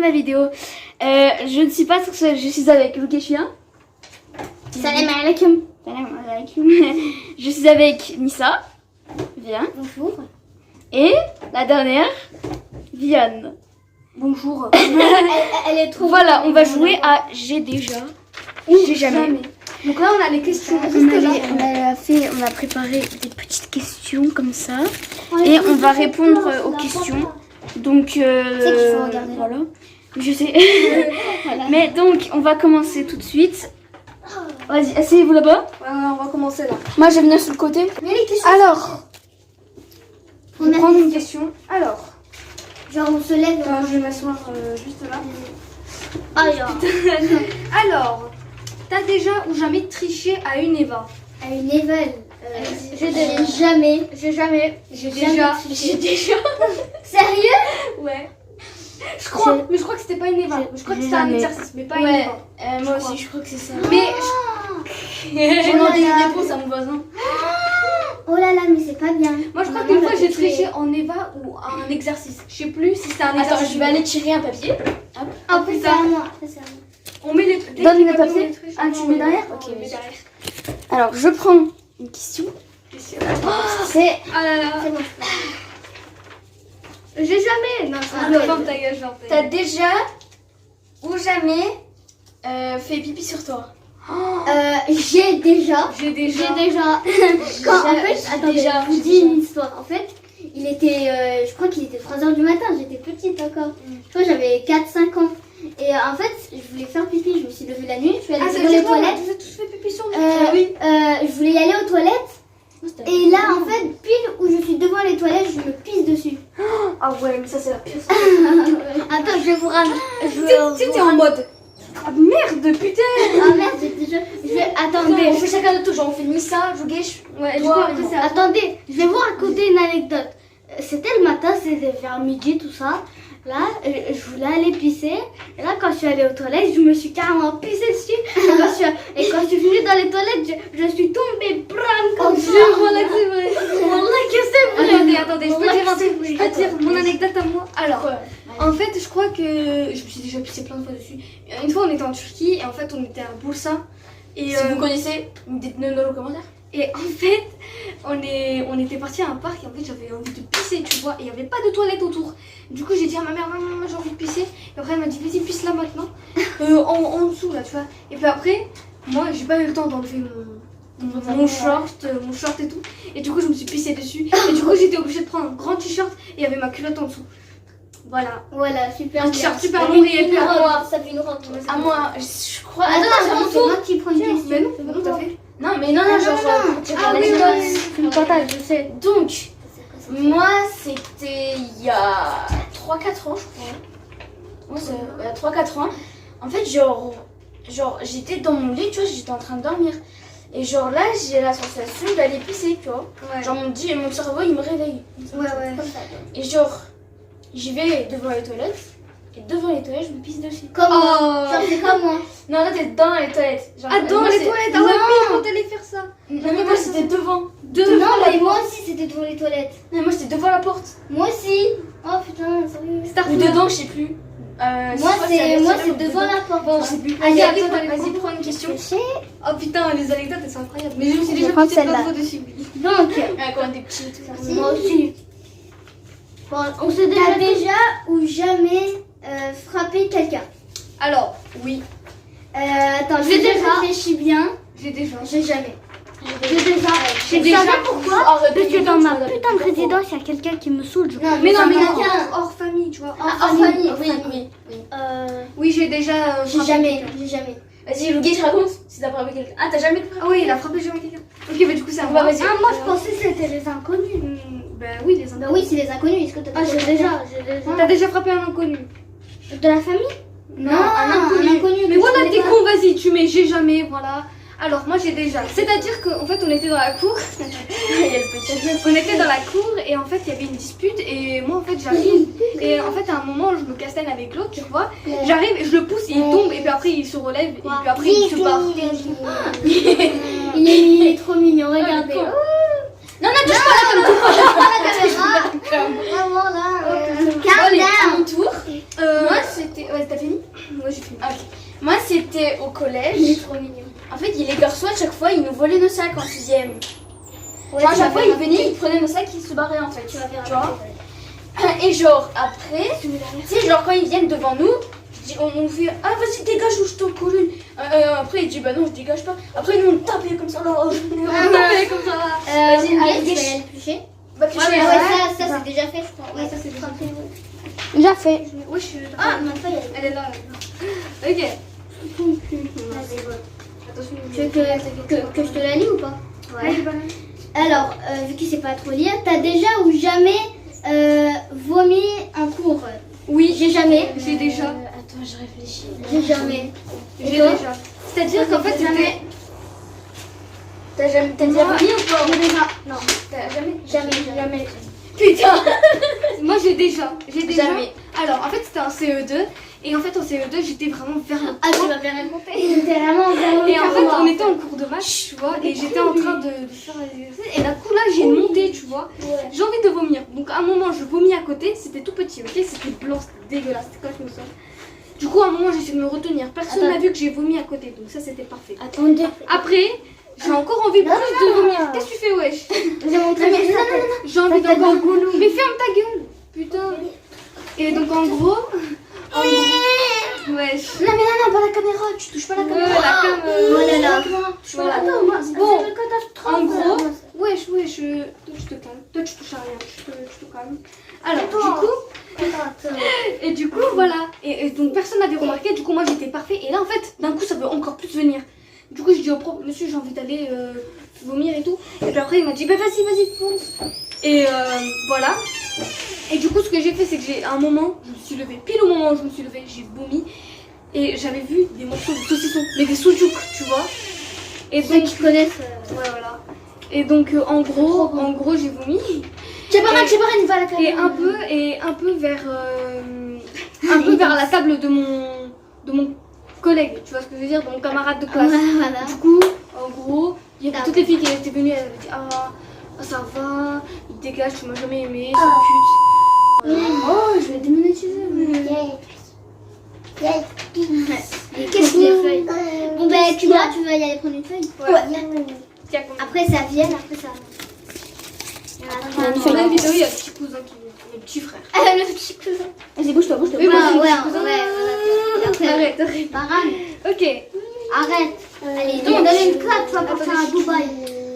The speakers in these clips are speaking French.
la vidéo. Je ne suis pas toute seule, je suis avec Loukeshia. Salam alaikum. Salam alaikum. Je suis avec Nissa. Viens. Bonjour. Et la dernière, Vianne. Bonjour. elle est trop. Voilà, on va jouer à J'ai déjà. J'ai jamais. Donc là, on a les questions. On a préparé des petites questions comme ça. Et on va répondre aux questions. Donc, voilà. Je sais. Voilà. Mais donc, on va commencer tout de suite. Vas-y, asseyez-vous là-bas. Ouais, on va commencer là. Moi, je vais venir sur le côté. Mais les questions. Alors, on va prendre une question. Alors, Genre, on se lève. je vais m'asseoir juste là. Alors, t'as déjà ou jamais triché à une Eva? À une Eva. J'ai jamais. J'ai déjà. Sérieux? Ouais. Je crois, mais je crois que c'était pas une Eva. Je crois que c'était un exercice, mais pas une Eva. Moi aussi, je crois que c'est ça. Mais j'ai demandé une réponse à mon voisin. Oh là là, mais c'est pas bien. Moi, je crois qu'une fois j'ai triché en Eva ou un exercice. Je sais plus si c'était un exercice. Attends, je vais aller tirer un papier. Hop. Ah, plus à moi. On met les. Donne le papier. Ah, tu mets derrière? Ok, on met derrière. Alors, je prends une question. C'est. Ah là là. C'est bon. J'ai jamais. Non, ferme ta gueule, T'as déjà ou jamais fait pipi sur toi? J'ai déjà. Quand, en fait, attendez, je vous dis une histoire. En fait, il était, je crois qu'il était 3h du matin, j'étais petite encore. Je crois que j'avais 4-5 ans. Et en fait, je voulais faire pipi, je me suis levée la nuit, je suis allée dans les toilettes. Vous avez tous fait pipi sur nous? Oui. Je voulais y aller aux toilettes. Et là, en fait, pile où je suis devant les toilettes, je me pisse dessus. Ah ouais, mais ça c'est la pire. Attends, je vais vous ramener. Tu sais, t'es en mode. Ah merde, putain! Ah merde, j'ai déjà. Attendez. On fait chacun notre tour, genre on fait Nissa, Jougesh. Ouais, attendez, je vais vous raconter une anecdote. C'était le matin, c'était vers midi, tout ça. Là, je voulais aller pisser. Et là, quand je suis allée aux toilettes, je me suis carrément pissée dessus. Et quand je suis venue dans les toilettes, je suis tombée bram comme ça. Voilà que c'est vrai. Voilà que c'est vrai. Attendez, je peux dire mon anecdote à moi. Alors, en fait, je crois que je me suis déjà pissé plein de fois dessus. Une fois, on était en Turquie et en fait, on était à Bursa. Et si vous connaissez, dites-le dans le commentaire. Et en fait, on était parti à un parc et en fait j'avais envie de pisser, tu vois, et il n'y avait pas de toilette autour. Du coup j'ai dit à ma mère, maman, j'ai envie de pisser. Et après elle m'a dit, vas-y, pisse là maintenant, en dessous là, tu vois. Et puis après, moi j'ai pas eu le temps d'enlever mon short et tout. Et du coup je me suis pissée dessus. Et du coup j'étais obligée de prendre un grand t-shirt et il y avait ma culotte en dessous. Voilà, super. Un t-shirt super long et puis à moi. Ça fait une robe. À moi, je crois. Attends, c'est moi qui prends une question. Mais non, c'est bon, t'as fait. Non, mais non, genre. Ah oui, c'est une partage, je sais. Donc, moi, c'était il y a 3-4 ans, je crois. Moi, c'est 3-4 ans. En fait, genre, j'étais dans mon lit, tu vois, j'étais en train de dormir. Et genre là, j'ai la sensation d'aller pisser, tu vois. Ouais. Genre, mon cerveau, il me réveille. Ouais. Et genre, j'y vais devant les toilettes. Et devant les toilettes, je me pisse dessus. Comment? Genre, c'est comme moi. Non, là, t'es dans les toilettes. Genre, dans les toilettes? Ah ouais, pire quand t'allais faire ça. Non, mais moi, c'était devant. Non, mais moi aussi, c'était devant les toilettes. Non, moi, c'était devant la porte. Moi aussi. Oh putain, sérieux. Ou dedans, je sais plus. Moi, c'est devant la porte. Bon, je sais plus. Allez, vas-y, prends une question. Oh putain, les anecdotes, elles sont incroyables. Mais je me suis déjà pissé plein de fois dessus. Donc, quand on était petits et tout. Moi aussi. Bon, on se dit déjà ou jamais frappé quelqu'un? Alors, oui. Attends, j'ai déjà réfléchi bien. J'ai déjà. J'ai jamais. J'ai déjà. Pourquoi? Parce que dans ma putain de résidence, il y a quelqu'un qui me saoule. Mais non, mais quelqu'un hors famille, tu vois. Hors famille, oui. Oui, j'ai déjà. J'ai jamais. Vas-y, le gay, je raconte si t'as frappé quelqu'un. Ah, t'as jamais frappé? Ah oui, il a frappé jamais quelqu'un. Ok, bah du coup, c'est à moi. Vas-y. Ah, moi je pensais que c'était les inconnus. Bah oui, les inconnus. Bah oui, c'est les inconnus. Est-ce que t'as j'ai déjà. T'as déjà frappé un inconnu? De la famille? Non, un inconnu. Mais voilà, t'es con, vas-y, tu mets j'ai jamais, voilà. Alors, moi j'ai déjà. C'est-à-dire qu'en fait, on était dans la cour. On était dans la cour et en fait, il y avait une dispute. Et moi, en fait, j'arrive. Et en fait, à un moment, je me castagne avec l'autre, tu vois. J'arrive, je le pousse, il tombe. Et puis après, il se relève. Et puis après, il se barre. Il est trop mignon, regardez. Non, touche pas la caméra. Vraiment là. Allez, à mon tour. Moi, c'était... Ouais, t'as fini? Moi j'ai fini. Ok. Moi c'était au collège. Il est trop mignon. En fait, les garçons à chaque fois ils nous volaient nos sacs en 6ème. Ouais, Genre, à tu chaque vas fois faire ils venaient, ils prenaient nos sacs, ils se barraient en fait. Tu vas faire Tu vois. Et genre après, tu sais, genre quand ils viennent devant nous, on fait ah vas-y dégage ou je t'en colle une. Après il dit bah non je dégage pas. Après nous on tapait comme ça là. On tapait comme ça. Vas-y, Miguel, allez, tu vas aller pêcher. Bah, Ah ouais, ça c'est déjà fait, je crois. Ouais, ça c'est déjà fait. déjà fait. Ouais, je suis... Ah, ma feuille, Elle est là. Ok. Vas-y, voilà. Attention. Tu veux que je te la lis ou pas? Allez, bah. Alors, vu qu'il sait pas trop lire, t'as déjà ou jamais vomi en cours? Oui. J'ai jamais. J'ai déjà. Attends, je réfléchis. J'ai jamais. J'ai Et toi? déjà. C'est-à-dire qu'en fait, jamais. T'as déjà Moi, vomi ou pas? J'ai déjà. Non, T'as jamais? jamais. Putain. Moi j'ai déjà. Jamais. Alors en fait c'était en CE2 et en fait en CE2 j'étais vraiment vers le Ah, tu vas bien raconter. C'était vraiment vraiment. et en fait on était en cours de maths tu vois et j'étais en train de faire les exercices et d'un coup là j'ai monté tu vois. Ouais. J'ai envie de vomir donc à un moment je vomis à côté, c'était tout petit ok, c'était blanc, c'était dégueulasse, c'était comme ça. Du coup à un moment j'essaie de me retenir, personne Attends. n'a vu que j'ai vomi à côté donc ça c'était parfait. Attendez. Après j'ai encore envie plus de vomir. Qu'est-ce que tu fais wesh? J'ai montré mes sacs. J'ai envie T'as d'encore. des goulous. Mais ferme ta gueule. Putain. Et donc en gros. Wesh. Non mais non, pas la caméra, tu touches pas la Ouais, caméra. la cam. Oh là là. Voilà. Attends, moi, Bon, c'est le catastrophe. en gros, wesh, toi tu te calmes. Toi tu touches à rien, tu te calmes. Alors, Attends. du coup, voilà. Et donc personne n'avait remarqué, du coup moi j'étais parfait. Et là en fait, d'un coup ça veut encore plus venir. Du coup je dis au prof, monsieur j'ai envie d'aller vomir et tout. Et puis après il m'a dit, bah vas-y, fonce. Et voilà. Et du coup ce que j'ai fait c'est que à un moment, je me suis levée. Pile au moment où je me suis levée, j'ai vomi. Et j'avais vu des morceaux de saucisson, mais des soujouks, tu vois. Et Ceux donc, qui connaissent. ouais voilà. Et donc en gros j'ai vomi. J'ai pas mal, va à la caméra. Et un peu vers la table de mon collègue, tu vois ce que je veux dire, de mon camarade de classe. Voilà. Du coup, en gros, il y avait toutes les filles qui étaient venues, elles avaient dit ah ça va, il dégage, tu m'as jamais aimé, c'est pute. Oh, je vais démonétiser. Qu'est-ce qu'il est feuille? Bon ben tu vas y aller prendre une feuille. Ouais. Tiens, Après ça vient, après ça. dans la vidéo, il y a le petit cousin qui vient, le petit frère. Le petit cousin. Vas-y, bouge-toi. Oui, Ouais, moi, j'ai ouais, le petit cousin. ouais. Après, Arrête. Parade. Ok. Arrête. Allez, donne une claque, tu vas partir à Dubaï.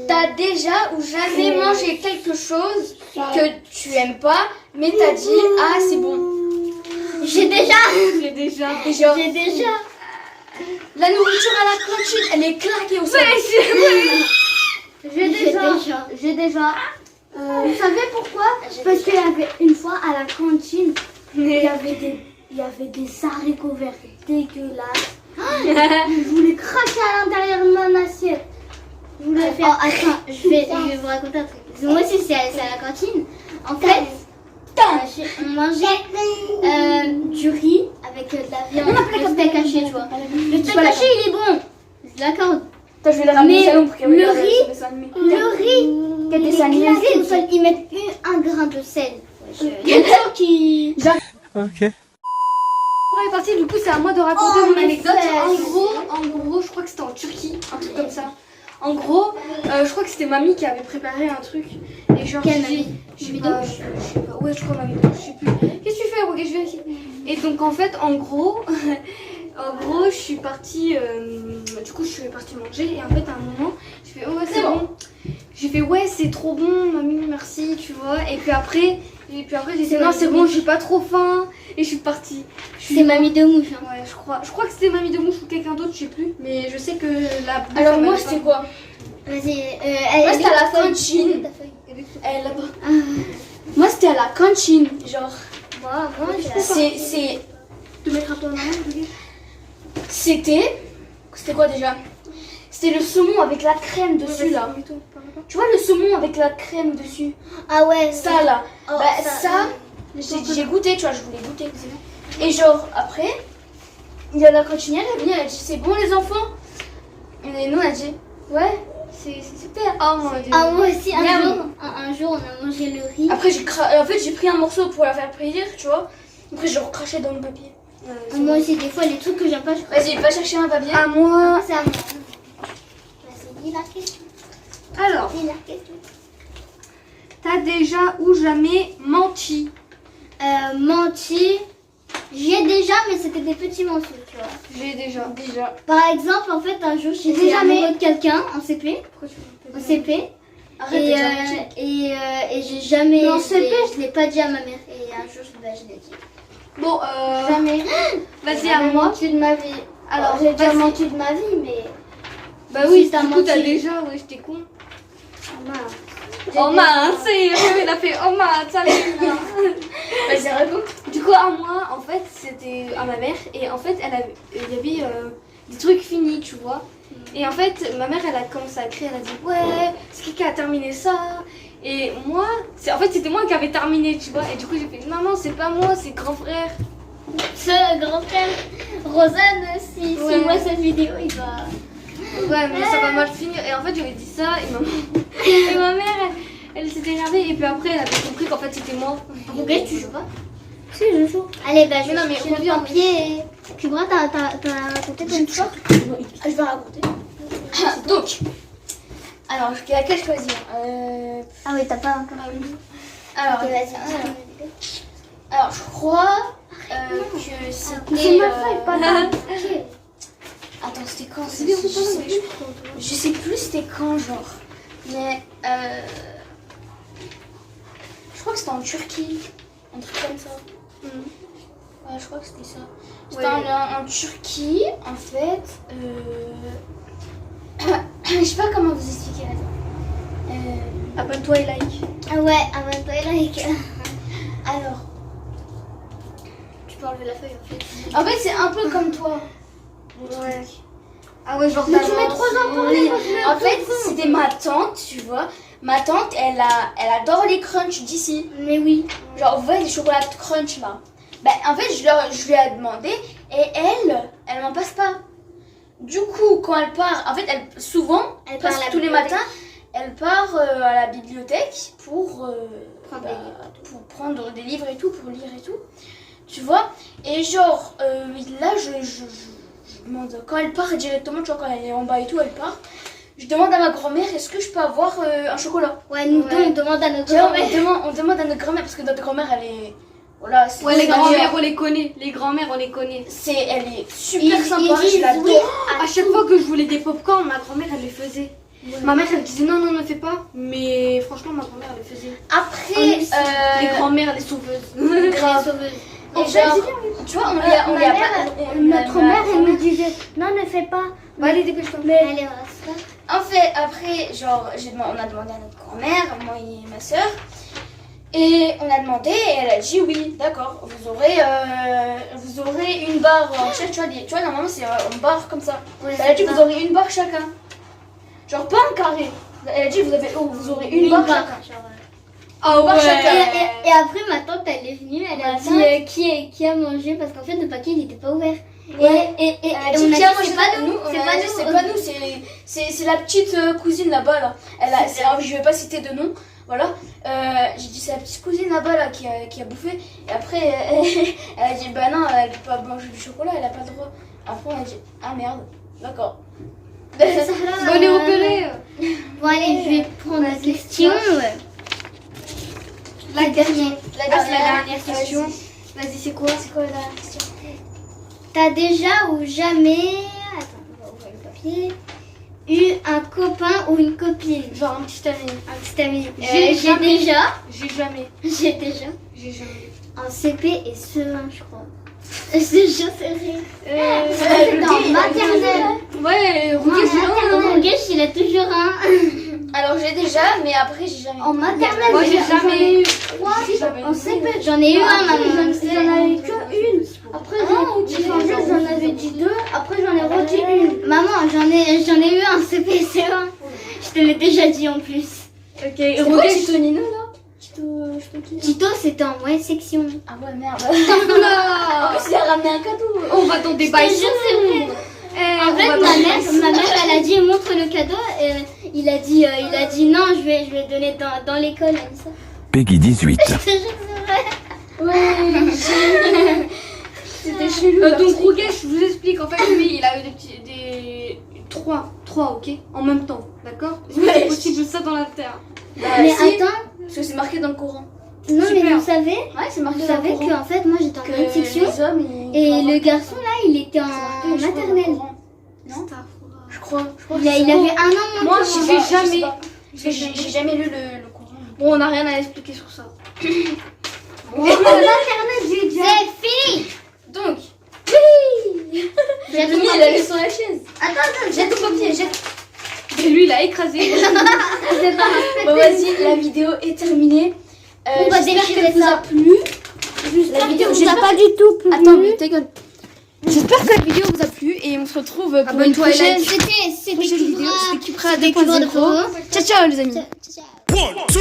T'as déjà ou jamais mangé quelque chose que tu aimes pas, mais t'as dit ah c'est bon. J'ai déjà. J'ai déjà. Genre, J'ai déjà. la nourriture à la cantine, elle est claquée au sol. J'ai déjà. Vous savez pourquoi? Parce qu'il y avait une fois à la cantine, il y avait des haricots verts dégueulasses. Je voulais cracher à l'intérieur de mon assiette. Je voulais faire. Oh, attends, je vais vous raconter un truc. Moi aussi, c'est à la cantine. En fait, on mangeait du riz avec de la viande. Le steak haché, tu vois. Le steak haché, il est bon. Je l'accorde. Attends, je vais la ramener Mais au salon pour qu'elle le regarde riz- ce dessin animé. Le riz, Quel il est dessin animé glacé c'est au sol. Ils mettent un grain de sel. Il y a des gens qui. Ok. On est parti, du coup c'est à moi de raconter Oh, mon mes anecdote. fesses. En gros, je crois que c'était en Turquie, un truc comme ça. En gros, je crois que c'était mamie qui avait préparé un truc. Et genre, Quelle je sais pas, je sais pas. Ouais, je crois mamie, je sais plus. Qu'est-ce que tu fais? Regarde, je viens ici. Et donc en fait, en gros, je suis partie. Du coup, je suis partie manger et en fait, à un moment, je fais oh ouais, c'est bon. J'ai fait ouais, c'est trop bon, mamie, merci, tu vois. Et puis après, j'ai dit non, c'est bon, j'ai pas trop faim. Et je suis partie. C'est mamie de mouche. Hein. Ouais, je crois que c'était mamie de mouche ou quelqu'un d'autre, je sais plus. Mais je sais que la. Alors moi c'était quoi? Vas-y. Moi c'était à la cantine. Elle est là-bas. Moi c'était à la cantine, genre. Moi, C'est Te mettre un peu en arrière, regarde. C'était quoi déjà? C'était le saumon avec la crème dessus là. Tu vois le saumon avec la crème dessus? Ah ouais. Ça là. Oh, Bah ça, j'ai goûté, tu vois, je voulais goûter. Et genre après, il y a la cantinière, elle est venue, elle a dit c'est bon les enfants? Et nous on a dit ouais, c'est super. Oh mon dieu. Ah moi aussi un Miam. jour on a mangé le riz. Après en fait j'ai pris un morceau pour la faire plaisir, tu vois. Après j'ai recraché dans le papier. Moi aussi, des fois, les trucs que j'aime pas, je Vas-y, va chercher un papier. À moi. C'est à moi. Vas-y, dis la question. Alors, Dis la question. t'as déjà ou jamais menti? Menti. J'y ai déjà, mais c'était des petits mensonges, tu vois. J'ai déjà. Par exemple, en fait, un jour, j'étais déjà amoureux de quelqu'un en CP. En CP. Arrête Et, de dire et j'ai jamais. Mais en CP, je l'ai pas dit à ma mère. Et un jour, je l'ai dit. Bon, Jamais. vas-y J'ai à moi. menti de ma vie. Alors, j'ai déjà menti de ma vie, mais. Bah oui, Si, t'as du coup, t'as menti. déjà, ouais, j'étais con. Mince. Oh mince, il a fait oh mince, salut. Vas-y, raconte. Du coup, à moi, en fait, c'était à ma mère. Et en fait, il y avait des trucs finis, tu vois. Et en fait, ma mère, elle a commencé à crier, elle a dit ouais, c'est qui a terminé ça? Et moi, en fait, c'était moi qui avais terminé, tu vois. Et du coup, j'ai fait maman, c'est pas moi, c'est grand frère. Ce grand frère, Rosanne, si Ouais. voit cette vidéo, il va. Ouais, mais ça va mal finir. Et en fait, j'avais dit ça, et ma mère, elle s'était énervée. Et puis après, elle avait compris qu'en fait, c'était moi. Roguet, tu joues pas? Si, je joue. Allez, bah, je Mais non, mais chercher reviens. le papier. Kubra, t'as raconté ton histoire? Je vais raconter. Donc, alors, laquelle choisir Ah oui, t'as pas encore. Alors, Ok, vas-y. alors, je crois que C'est c'était. ma feuille, pas ta. Ok. Attends, c'était quand je sais plus c'était quand, genre. Mais je crois que c'était en Turquie. Un truc comme ça. Ouais, je crois que c'était ça. C'était en Turquie, en fait. Je sais pas comment vous expliquer là. Abonne-toi et like. Ah ouais, abonne-toi et like. Alors, Tu peux enlever la feuille en fait. en fait, c'est un peu comme toi. Ouais. Ah ouais, genre Mais tu mets 3 ans pour les En fait, c'était ma tante, tu vois. Ma tante, elle adore les crunchs d'ici. Mais oui. Genre, vous voyez les chocolats crunch là. Ben, en fait, je lui ai demandé et elle m'en passe pas. Du coup, quand elle part, en fait, souvent, Elle part à la tous les bibliothèque. matins, elle part à la bibliothèque pour Prendre des livres. pour prendre des livres et tout, pour lire et tout. Tu vois. Et genre, là, je demande, quand elle part directement, tu vois, quand elle est en bas et tout, elle part. Je demande à ma grand-mère, est-ce que je peux avoir un chocolat? Ouais, nous Ouais. deux, on demande à notre Tu vois, grand-mère. on demande à notre grand-mère, parce que notre grand-mère, elle est... Voilà, c'est Ouais, les c'est- grands-mères, on les connaît. Les grands-mères, on les connaît. elle est super sympa, ils disent je l'adore. oui. À chaque fois que je voulais des pop-corn, ma grand-mère, elle les faisait. Ma mère, elle disait non, non, ne fais pas. Mais franchement, ma grand-mère, elle les faisait. Après, Les grands-mères, les sauveuses. grave. En Et fait, genre, tu vois, on lui a Notre mère, elle me disait non, ne fais pas. Bah, allez, dépêche-toi. Allez, on va se faire. En fait, après, genre, on a demandé à notre grand-mère, moi et ma soeur. Et on a demandé et elle a dit oui, d'accord, vous aurez une barre en chaque, tu vois, normalement c'est en barre comme ça. Elle a dit vous aurez une barre chacun. Genre pas un carré. Elle a dit vous aurez une barre chacun. Ah Barre chacun. Et après, ma tante, elle est venue, elle a Ma dit qui a mangé parce qu'en fait, le paquet, il n'était pas ouvert. Ouais. Et Elle a on dit a tiens, dit, moi, c'est pas nous, on c'est a pas dit, nous. c'est pas nous, c'est la petite cousine là-bas là. Alors, je vais pas citer de nom, voilà. J'ai dit c'est la petite cousine là-bas là qui a bouffé. Et après elle a dit bah non, elle peut pas manger du chocolat, elle a pas le droit. Après on a dit ah merde, d'accord. Bonne et repérée. Bon, allez, je vais prendre la question. La dernière. La Ah, c'est la dernière question. Vas-y, c'est quoi? C'est quoi la dernière question? T'as déjà ou jamais, attends, on va ouvrir le papier, eu un copain ou une copine? Genre un petit ami. Un petit ami. J'ai J'ai jamais. déjà, J'ai jamais. j'ai déjà. J'ai jamais. En CP et CE1, je crois. C'est je sais rien. le Dans gay, il a maternelle. Ouais, En maternelle, il a toujours un. Alors j'ai déjà, mais après j'ai jamais. En maternelle, Moi, j'ai jamais eu. En CP, j'en ai eu un, maman. J'en avais qu'une. Après, j'ai changé, j'en avais dit 2. Après, j'en ai redit une. Maman, j'en ai eu un CP et CE1. Je te l'ai déjà dit en plus. Ok, C'est quoi Tito Nino là? Tito, c'était en moyenne section. Ah ouais merde. Oula. En plus il a ramené un cadeau. On va dans des Je te bails. jure, c'est vrai. En fait, ma mère, elle a dit montre le cadeau. Et il a dit non, je vais donner dans l'école. Elle a dit ça. Peggy 18. Je te jure que c'est vrai. C'était chelou. Donc Rouget, je vous explique. En fait, lui, il a eu des 3, ok, en même temps, d'accord? Est-ce que c'est possible ça dans la Terre? Mais si, attends, parce que c'est marqué dans le Coran. non mais Super. vous savez, Ouais, c'est marqué vous dans le savez Coran. qu'en fait moi j'étais en Que grande section les hommes, et le garçon là il était en je crois, dans le maternelle. Coran. Non, je crois. Il avait 1 an moins Moi, que je moi. vais Je sais jamais. pas. J'ai jamais lu le Coran. Bon, on n'a rien à expliquer sur ça. Internet j'ai déjà. C'est fini. Donc, J'ai Mimi, elle est sur la chaise. Attends, Jette ton papier, jette. Et lui, il a écrasé. Bon, vas-y, la vidéo est terminée. On va J'espère déchirer qu'elle vous ça. a plu. La vidéo, j'espère pas du tout plu. Attends, mais ta gueule. J'espère que la vidéo vous a plu et on se retrouve pour une Abonne-toi et prochaine, like. C'était prochaine vidéo. C'était Cupra C'était Cupra 2.0. Ciao, ciao les amis. Ciao. 1, 2,